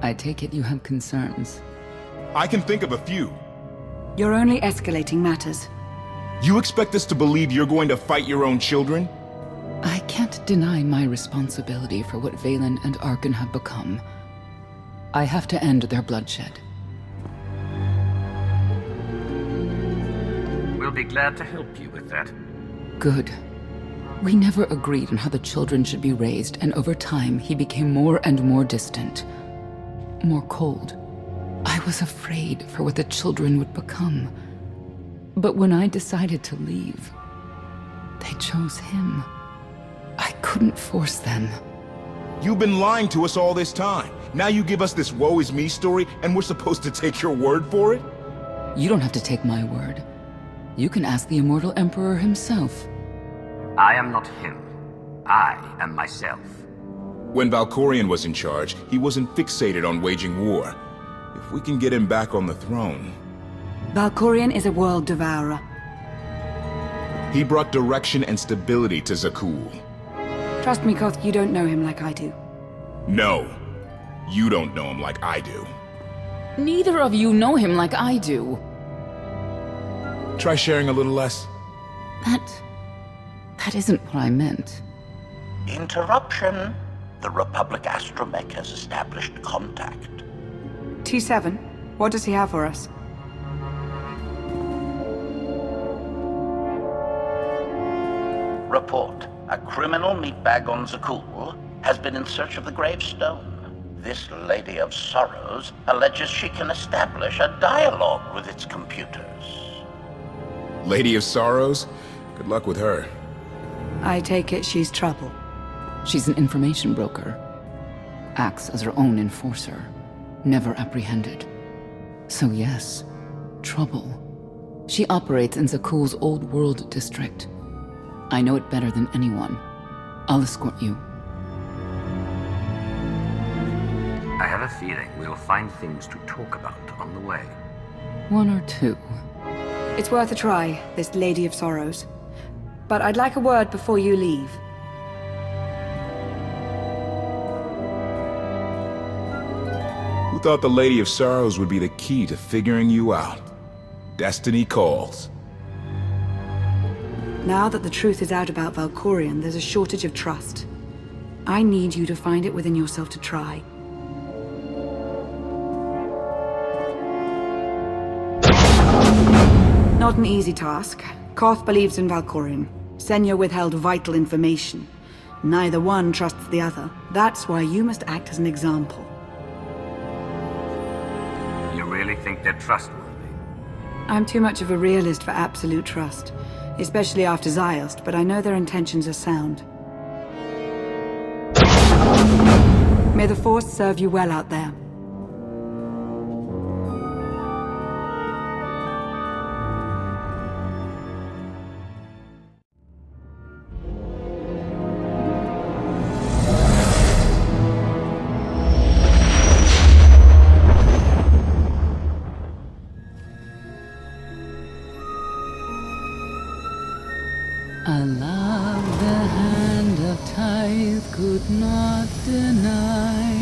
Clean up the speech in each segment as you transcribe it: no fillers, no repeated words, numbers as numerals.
I take it you have concerns. I can think of a few. You're only escalating matters. You expect us to believe you're going to fight your own children? I can't deny my responsibility for what Valen and Arkan have become. I have to end their bloodshed. We'll be glad to help you with that. Good. We never agreed on how the children should be raised, and over time he became more and more distant. More cold. I was afraid for what the children would become. But when I decided to leave, they chose him. I couldn't force them. You've been lying to us all this time. Now you give us this woe is me story, and we're supposed to take your word for it? You don't have to take my word. You can ask the Immortal Emperor himself. I am not him. I am myself. When Valkorion was in charge, he wasn't fixated on waging war. If we can get him back on the throne... Valkorion is a world devourer. He brought direction and stability to Zakul. Trust me, Koth, you don't know him like I do. No. You don't know him like I do. Neither of you know him like I do. Try sharing a little less. That isn't what I meant. Interruption. The Republic astromech has established contact. T7, what does he have for us? Report. A criminal meatbag on Zakul has been in search of the gravestone. This Lady of Sorrows alleges she can establish a dialogue with its computers. Lady of Sorrows? Good luck with her. I take it she's trouble. She's an information broker. Acts as her own enforcer. Never apprehended. So yes, trouble. She operates in Zakul's Old World district. I know it better than anyone. I'll escort you. I have a feeling we'll find things to talk about on the way. One or two. It's worth a try, this Lady of Sorrows. But I'd like a word before you leave. Who thought the Lady of Sorrows would be the key to figuring you out? Destiny calls. Now that the truth is out about Valkorion, there's a shortage of trust. I need you to find it within yourself to try. Not an easy task. Koth believes in Valkorion. Senya withheld vital information. Neither one trusts the other. That's why you must act as an example. You really think they're trustworthy? I'm too much of a realist for absolute trust. Especially after Ziost, but I know their intentions are sound. May the Force serve you well out there. I love the hand of tithe could not deny.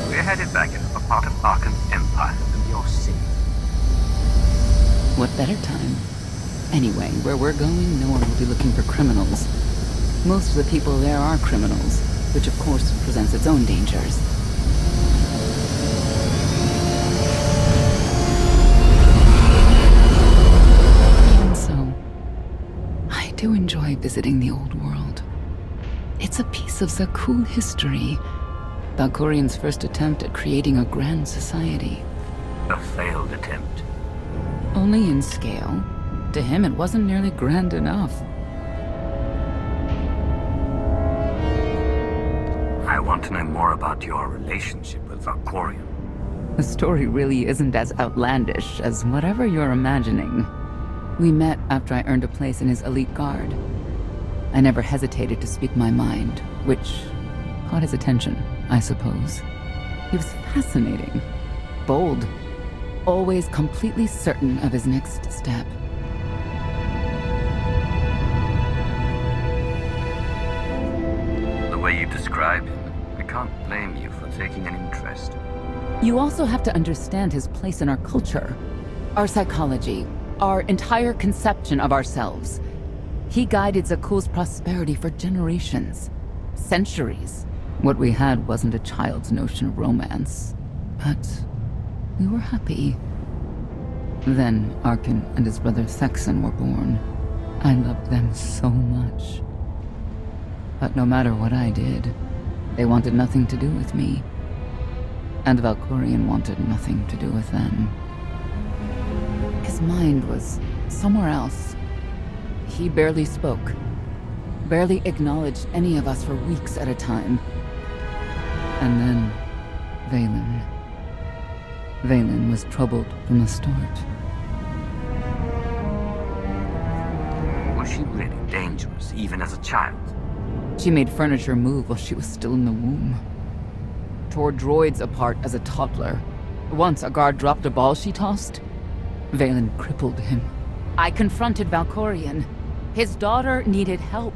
We're headed back into a part of Arkan's empire than your city. What better time? Anyway, where we're going, no one will be looking for criminals. Most of the people there are criminals, which of course presents its own dangers. I do enjoy visiting the old world. It's a piece of Zakul history. Valkorion's first attempt at creating a grand society. A failed attempt. Only in scale. To him, it wasn't nearly grand enough. I want to know more about your relationship with Valkorion. The story really isn't as outlandish as whatever you're imagining. We met after I earned a place in his elite guard. I never hesitated to speak my mind, which caught his attention, I suppose. He was fascinating, bold, always completely certain of his next step. The way you describe him, I can't blame you for taking an interest. You also have to understand his place in our culture, our psychology, our entire conception of ourselves. He guided Zakuul's prosperity for generations, centuries. What we had wasn't a child's notion of romance, but we were happy. Then Arkin and his brother Thexan were born. I loved them so much. But no matter what I did, they wanted nothing to do with me. And Valkorion wanted nothing to do with them. His mind was somewhere else. He barely spoke, barely acknowledged any of us for weeks at a time. And then, Vaylin. Vaylin was troubled from the start. Was she really dangerous, even as a child? She made furniture move while she was still in the womb. Tore droids apart as a toddler. Once a guard dropped a ball she tossed. Vaylin crippled him. I confronted Valkorion. His daughter needed help.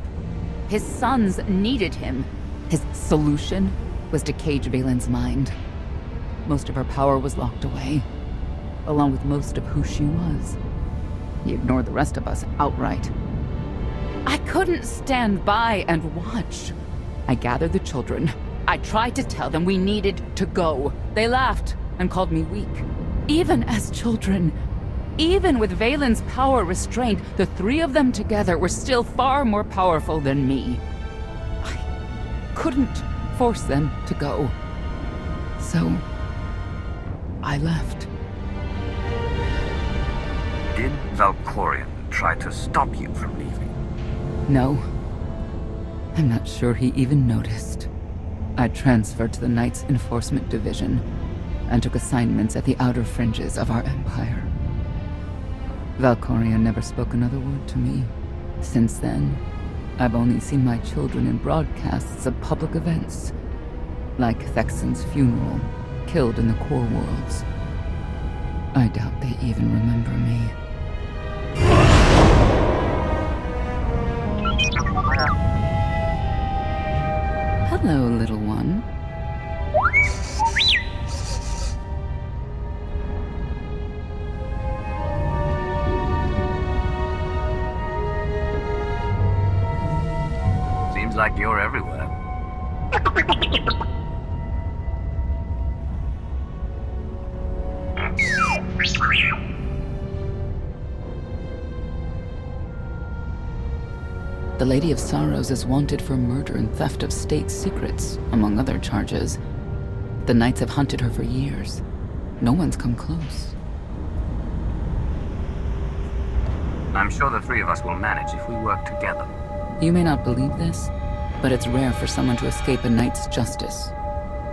His sons needed him. His solution was to cage Vaylin's mind. Most of her power was locked away, along with most of who she was. He ignored the rest of us outright. I couldn't stand by and watch. I gathered the children. I tried to tell them we needed to go. They laughed and called me weak. Even as children, even with Vaylin's power restrained, the three of them together were still far more powerful than me. I couldn't force them to go. So, I left. Did Valkorion try to stop you from leaving? No. I'm not sure he even noticed. I transferred to the Knights Enforcement Division and took assignments at the outer fringes of our empire. Valkorion never spoke another word to me. Since then, I've only seen my children in broadcasts of public events, like Thexan's funeral, killed in the core worlds. I doubt they even remember me. Hello, little one. Seems like you're everywhere. The Lady of Sorrows is wanted for murder and theft of state secrets, among other charges. The Knights have hunted her for years. No one's come close. I'm sure the three of us will manage if we work together. You may not believe this, but it's rare for someone to escape a knight's justice.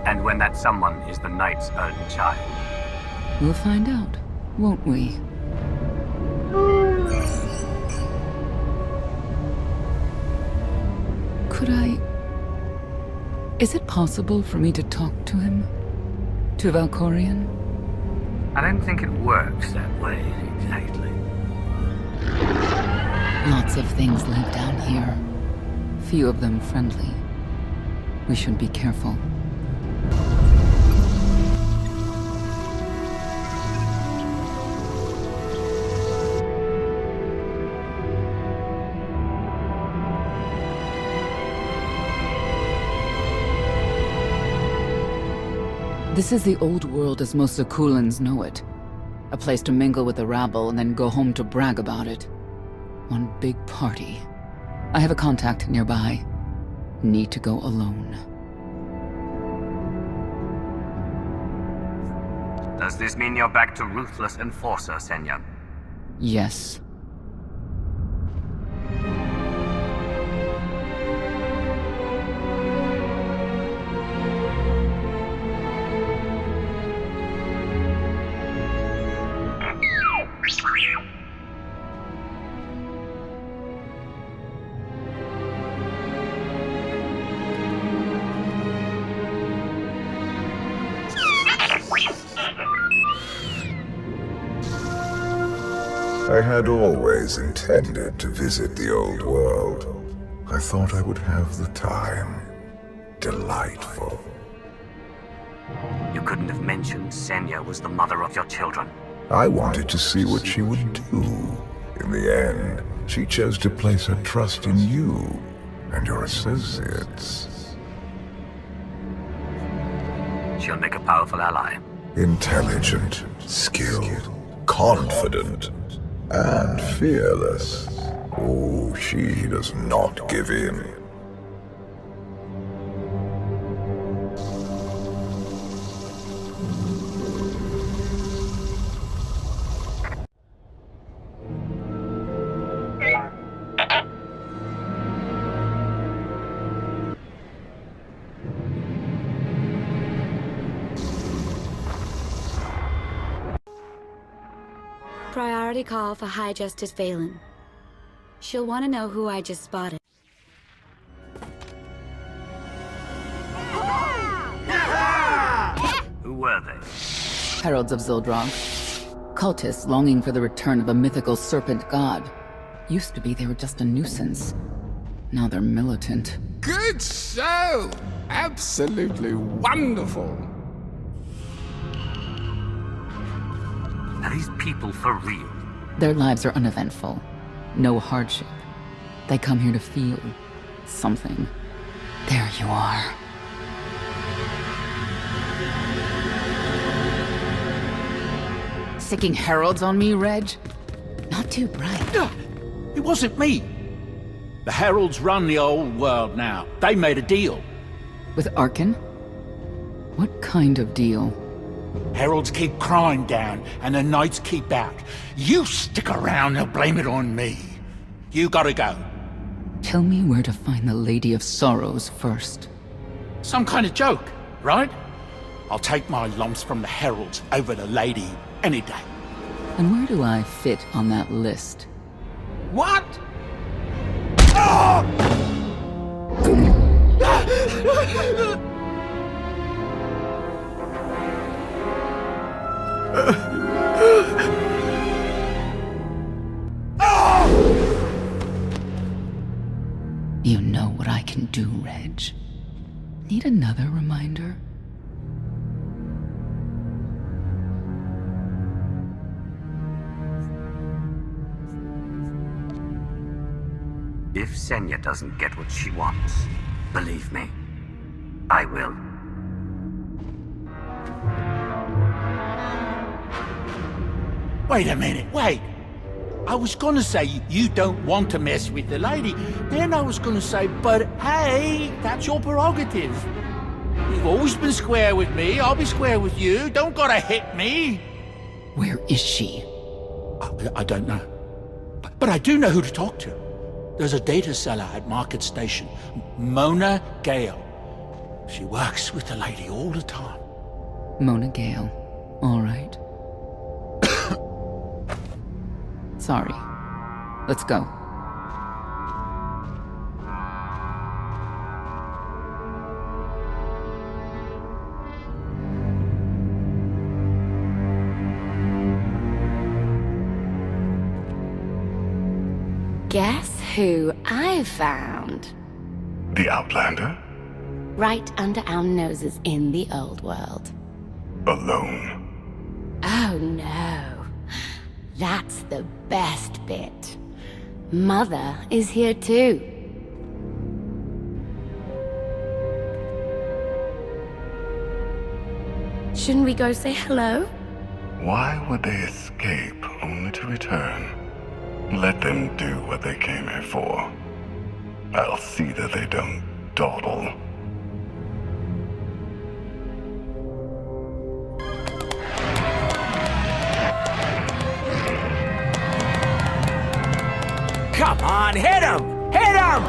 And when that someone is the Knight's own child. We'll find out, won't we? Could I... Is it possible for me to talk to him? To Valkorion? I don't think it works that way, exactly. Lots of things live down here. Few of them friendly. We should be careful. This is the old world as most Zakuulans know it. A place to mingle with the rabble and then go home to brag about it. One big party. I have a contact nearby. Need to go alone. Does this mean you're back to ruthless enforcer, Senya? Yes. I had always intended to visit the old world. I thought I would have the time. delightful. You couldn't have mentioned Senya was the mother of your children. I wanted to see what she would do. In the end, she chose to place her trust in you and your associates. She'll make a powerful ally. Intelligent, skilled, confident, and fearless. Oh, she does not give in. Priority call for High Justice Phelan. She'll want to know who I just spotted. Who were they? Heralds of Zildrog. Cultists longing for the return of a mythical serpent god. Used to be they were just a nuisance. Now they're militant. Good show! Absolutely wonderful! Are these people for real? Their lives are uneventful. No hardship. They come here to feel something. There you are. Sicking heralds on me, Reg? Not too bright. It wasn't me. The Heralds run the old world now. They made a deal. With Arkin? What kind of deal? Heralds keep crime down, and the Knights keep out. You stick around, they'll blame it on me. You gotta go. Tell me where to find the Lady of Sorrows first. Some kind of joke, right? I'll take my lumps from the Heralds over the Lady any day. And where do I fit on that list? What? You know what I can do, Reg. Need another reminder? If Senya doesn't get what she wants, believe me, I will. Wait a minute, wait. I was gonna say you don't want to mess with the lady. Then I was gonna say, but hey, that's your prerogative. You've always been square with me, I'll be square with you. Don't gotta hit me. Where is she? I don't know. But I do know who to talk to. There's a data seller at Market Station, Mona Gale. She works with the lady all the time. Mona Gale. All right. Sorry. Let's go. Guess who I found? The Outlander? Right under our noses in the old world. Alone. Oh no. That's the best bit. Mother is here too. Shouldn't we go say hello? Why would they escape only to return? Let them do what they came here for. I'll see that they don't dawdle. Come on, hit him! Hit him!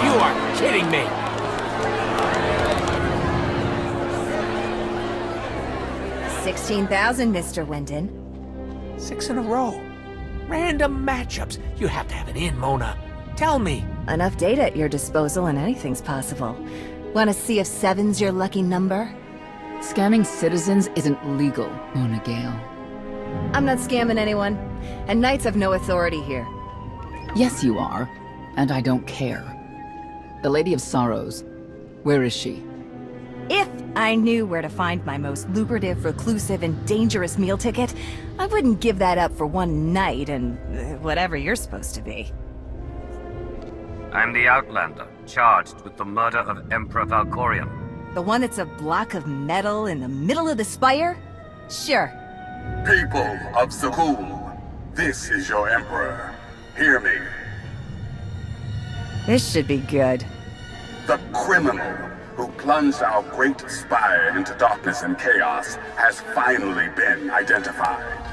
You are kidding me! $16,000, Mr. Wyndon. 6 in a row. Random matchups. You have to have an in, Mona. Tell me. Enough data at your disposal and anything's possible. Want to see if 7's your lucky number? Scamming citizens isn't legal, Mona Gale. I'm not scamming anyone, and Knights have no authority here. Yes, you are. and I don't care. The Lady of Sorrows, where is she? If I knew where to find my most lucrative, reclusive, and dangerous meal ticket, I wouldn't give that up for one night and whatever you're supposed to be. I'm the Outlander, charged with the murder of Emperor Valkorion. The one that's a block of metal in the middle of the spire? Sure. People of Zakul, this is your Emperor. Hear me. This should be good. The criminal who plunged our great spire into darkness and chaos has finally been identified.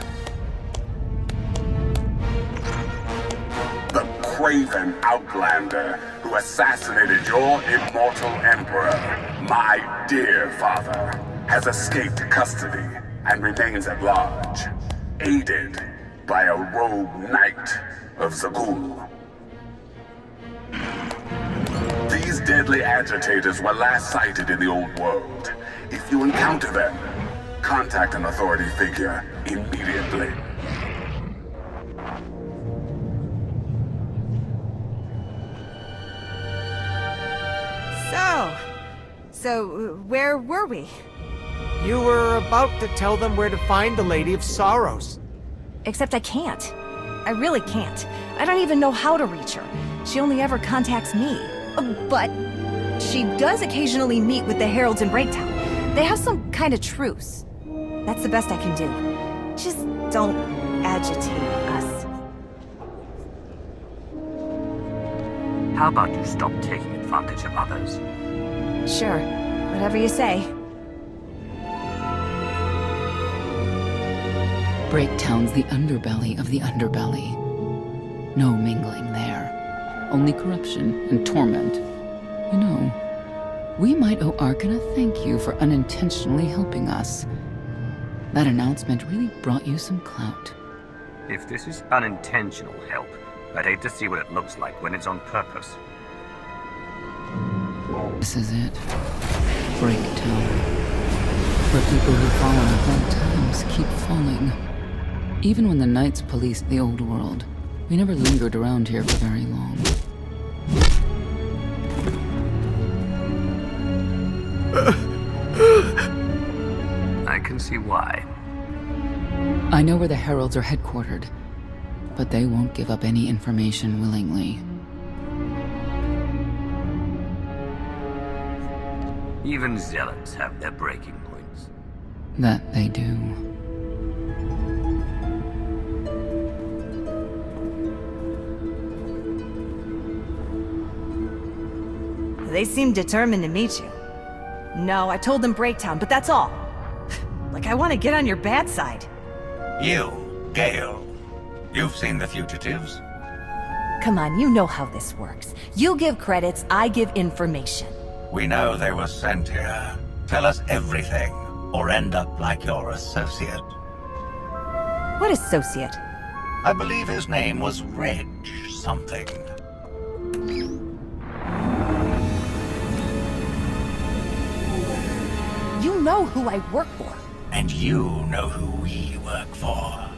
The craven Outlander who assassinated your immortal Emperor, my dear father, has escaped custody and remains at large, aided by a rogue knight of Zakul. These deadly agitators were last sighted in the old world. If you encounter them, contact an authority figure immediately. So, where were we? You were about to tell them where to find the Lady of Sorrows. Except I can't. I really can't. I don't even know how to reach her. She only ever contacts me. But she does occasionally meet with the Heralds in Breaktown. They have some kind of truce. That's the best I can do. Just don't agitate us. How about you stop taking advantage of others? Sure. Whatever you say. Breaktown's the underbelly of the underbelly. No mingling there. Only corruption and torment. You know, we might owe Arkan a thank you for unintentionally helping us. That announcement really brought you some clout. If this is unintentional help, I'd hate to see what it looks like when it's on purpose. This is it. Breaktown. Where people who fall on hard times keep falling. Even when the Knights policed the old world, we never lingered around here for very long. I can see why. I know where the Heralds are headquartered, but they won't give up any information willingly. Even zealots have their breaking points. That they do. They seem determined to meet you. No, I told them Breaktown, but that's all. Like I want to get on your bad side. You, Gale. You've seen the fugitives. Come on, you know how this works. You give credits, I give information. We know they were sent here. Tell us everything, or end up like your associate. What associate? I believe his name was Reg something. You know who I work for. And you know who we work for.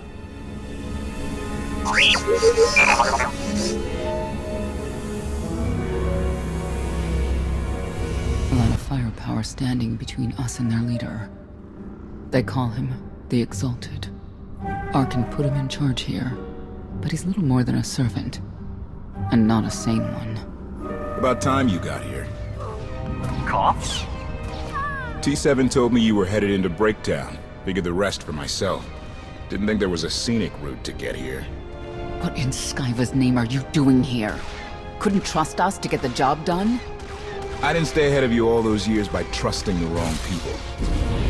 A lot of firepower standing between us and their leader. They call him the Exalted. Arkan put him in charge here, but he's little more than a servant, and not a sane one. About time you got here. Cops? T7 told me you were headed into Breaktown. Figured the rest for myself. Didn't think there was a scenic route to get here. What in Skyva's name are you doing here? Couldn't trust us to get the job done? I didn't stay ahead of you all those years by trusting the wrong people.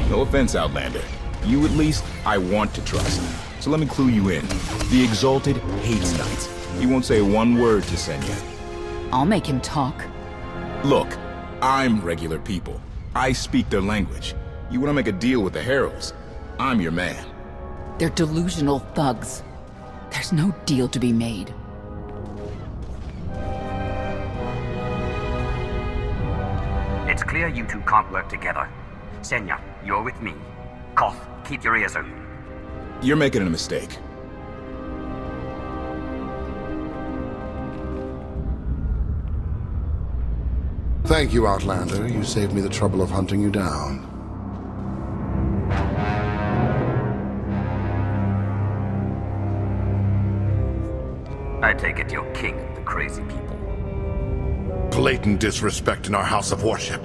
No offense, Outlander. You at least, I want to trust. So let me clue you in. The Exalted hates Knights. He won't say one word to Senya. I'll make him talk. Look, I'm regular people. I speak their language. You want to make a deal with the Heralds? I'm your man. They're delusional thugs. There's no deal to be made. It's clear you two can't work together. Senya, you're with me. Koth, keep your ears open. You're making a mistake. Thank you, Outlander. You saved me the trouble of hunting you down. I take it you're king of the crazy people. Blatant disrespect in our house of worship.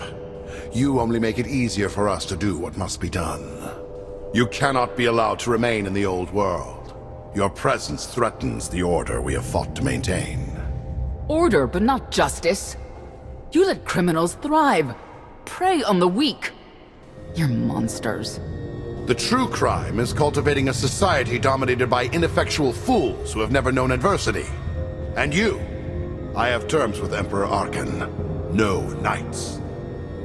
You only make it easier for us to do what must be done. You cannot be allowed to remain in the old world. Your presence threatens the order we have fought to maintain. Order, but not justice. You let criminals thrive, prey on the weak. You're monsters. The true crime is cultivating a society dominated by ineffectual fools who have never known adversity. And you, I have terms with Emperor Arkan. No knights.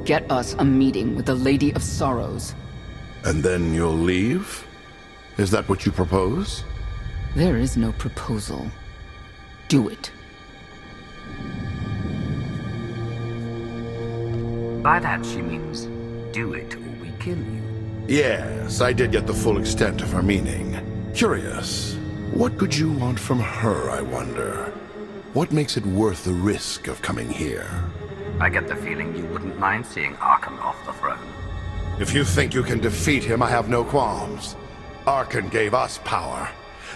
Get us a meeting with the Lady of Sorrows. And then you'll leave? Is that what you propose? There is no proposal. Do it. By that she means, do it or we kill you. Yes, I did get the full extent of her meaning. Curious. What could you want from her, I wonder? What makes it worth the risk of coming here? I get the feeling you wouldn't mind seeing Arkan off the throne. If you think you can defeat him, I have no qualms. Arkan gave us power,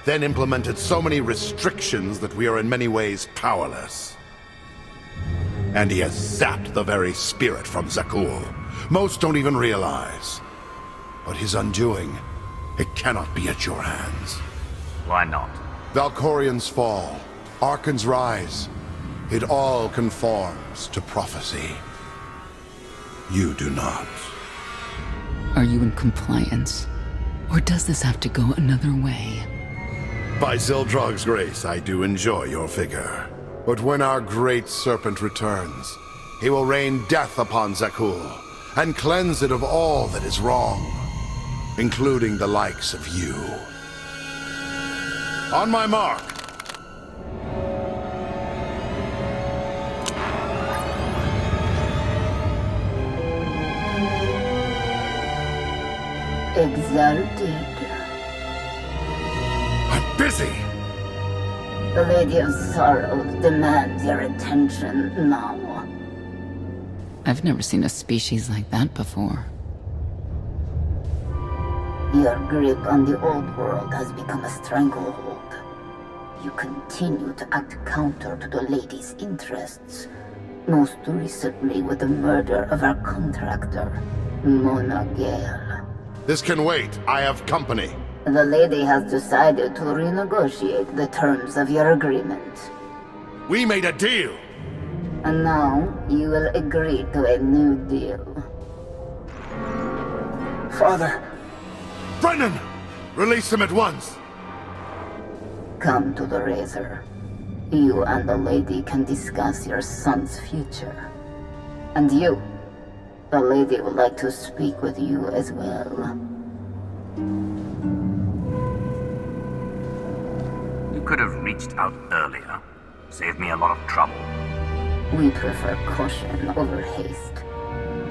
then implemented so many restrictions that we are in many ways powerless. And he has zapped the very spirit from Zakul. Most don't even realize. But his undoing, it cannot be at your hands. Why not? Valkorian's fall, Arkan's rise, it all conforms to prophecy. You do not. Are you in compliance? Or does this have to go another way? By Zildrog's grace, I do enjoy your figure. But when our great serpent returns, he will rain death upon Zakul, and cleanse it of all that is wrong, including the likes of you. On my mark! Exalted. I'm busy! The Lady of Sorrows demands your attention now. I've never seen a species like that before. Your grip on the old world has become a stranglehold. You continue to act counter to the Lady's interests, most recently with the murder of our contractor, Mona Gale. This can wait. I have company. The Lady has decided to renegotiate the terms of your agreement. We made a deal! And now, you will agree to a new deal. Father! Brennan! Release him at once! Come to the Razor. You and the Lady can discuss your son's future. And you, the Lady would like to speak with you as well. You could have reached out earlier. Saved me a lot of trouble. We prefer caution over haste.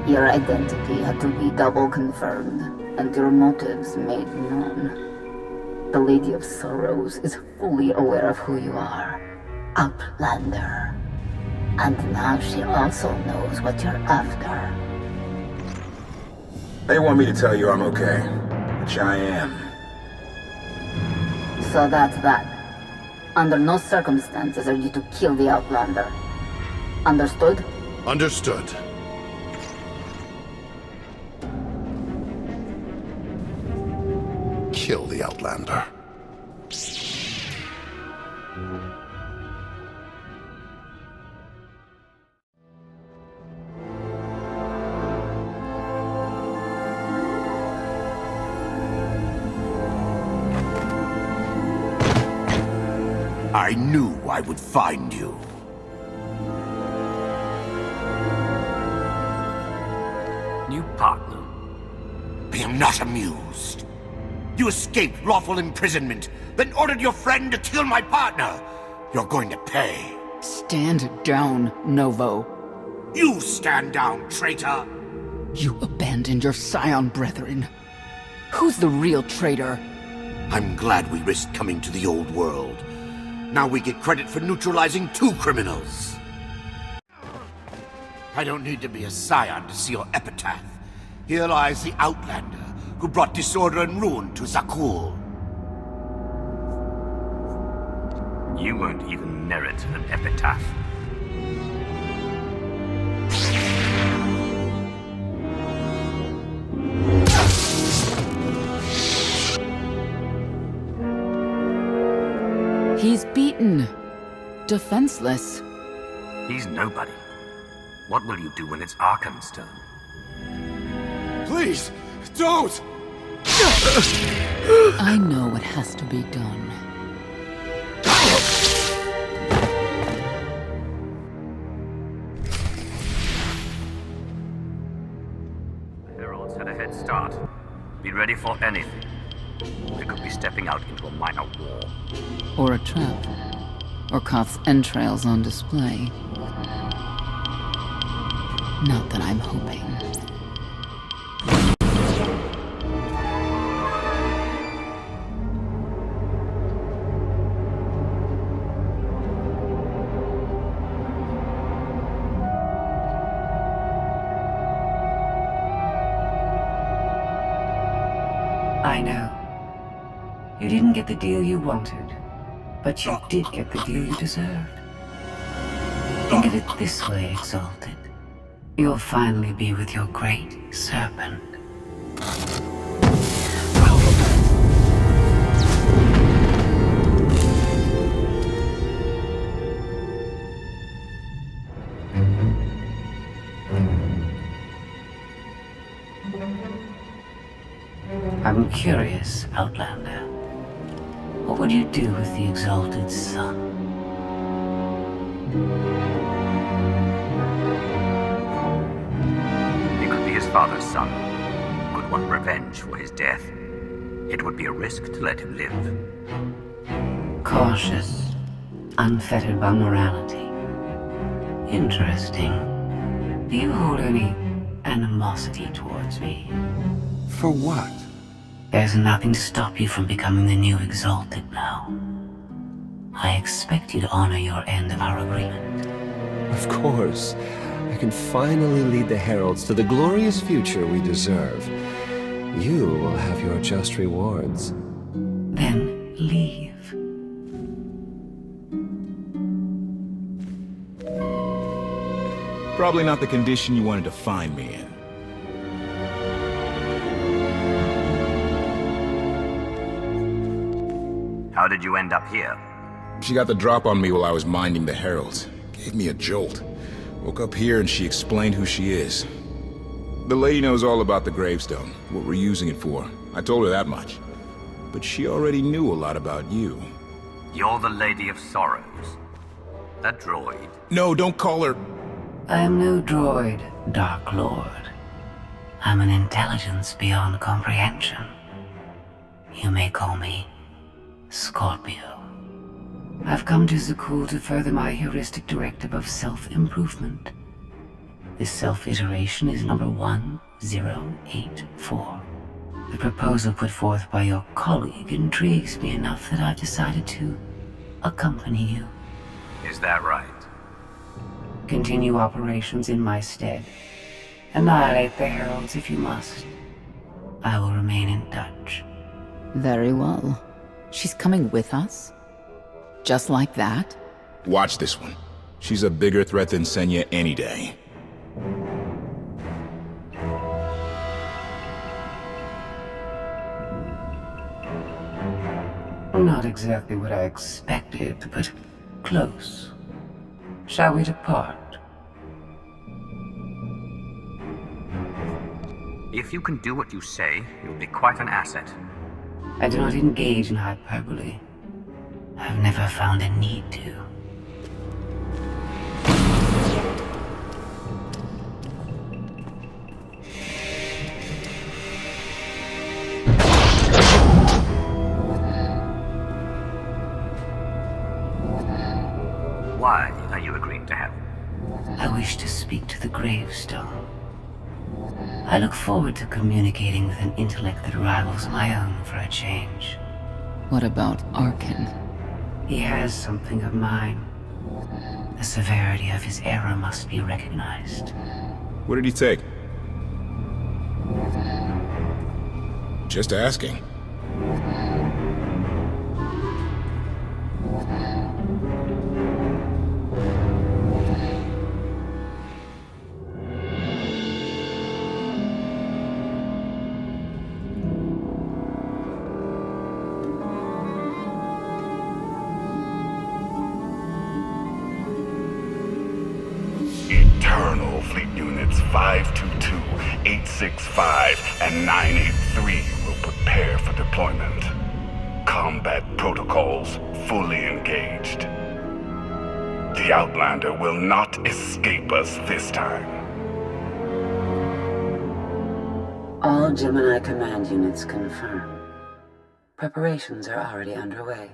Your identity had to be double confirmed, and your motives made known. The Lady of Sorrows is fully aware of who you are. Outlander. And now she also knows what you're after. They want me to tell you I'm okay, which I am. So that's that. Under no circumstances are you to kill the Outlander. Understood? Understood. Kill the Outlander. I knew I would find you. New partner. I am not amused. You escaped lawful imprisonment, then ordered your friend to kill my partner. You're going to pay. Stand down, Novo. You stand down, traitor! You abandoned your Scion brethren. Who's the real traitor? I'm glad we risked coming to the old world. Now we get credit for neutralizing 2 criminals. I don't need to be a scion to see your epitaph. Here lies the Outlander, who brought disorder and ruin to Zakul. You won't even merit an epitaph. He's beaten. Defenseless. He's nobody. What will you do when it's Arkham's turn? Please, don't! I know what has to be done. The Heralds had a head start. Be ready for anything. We could be stepping out into a minor war. Or a trap. Or Koth's entrails on display. Not that I'm hoping. I know. You didn't get the deal you wanted, but you did get the deal you deserved. Think of it this way, Exalted. You'll finally be with your great serpent. I'm curious, Outlander. What would you do with the Exalted Son? He could be his father's son. Could want revenge for his death. It would be a risk to let him live. Cautious, unfettered by morality. Interesting. Do you hold any animosity towards me? For what? There's nothing to stop you from becoming the new Exalted now. I expect you to honor your end of our agreement. Of course. I can finally lead the Heralds to the glorious future we deserve. You will have your just rewards. Then leave. Probably not the condition you wanted to find me in. How did you end up here? She got the drop on me while I was minding the Heralds. Gave me a jolt. Woke up here and she explained who she is. The lady knows all about the gravestone, what we're using it for. I told her that much. But she already knew a lot about you. You're the Lady of Sorrows. That droid. No, don't call her... I am no droid, Dark Lord. I'm an intelligence beyond comprehension. You may call me Scorpio. I've come to Zakul to further my heuristic directive of self-improvement. This self-iteration is number 1084. The proposal put forth by your colleague intrigues me enough that I've decided to accompany you. Is that right? Continue operations in my stead. Annihilate the Heralds if you must. I will remain in touch. Very well. She's coming with us? Just like that? Watch this one. She's a bigger threat than Senya any day. Not exactly what I expected, but close. Shall we depart? If you can do what you say, you'll be quite an asset. I do not engage in hyperbole. I've never found a need to. Why are you agreeing to have? I wish to speak to the gravestone. I look forward to communicating with an intellect that rivals my own for a change. What about Arkin? He has something of mine. The severity of his error must be recognized. What did he take? Just asking. Eternal Fleet Units 522, 865, and 983 will prepare for deployment. Combat protocols fully engaged. The Outlander will not escape us this time. All Gemini command units confirm. Preparations are already underway.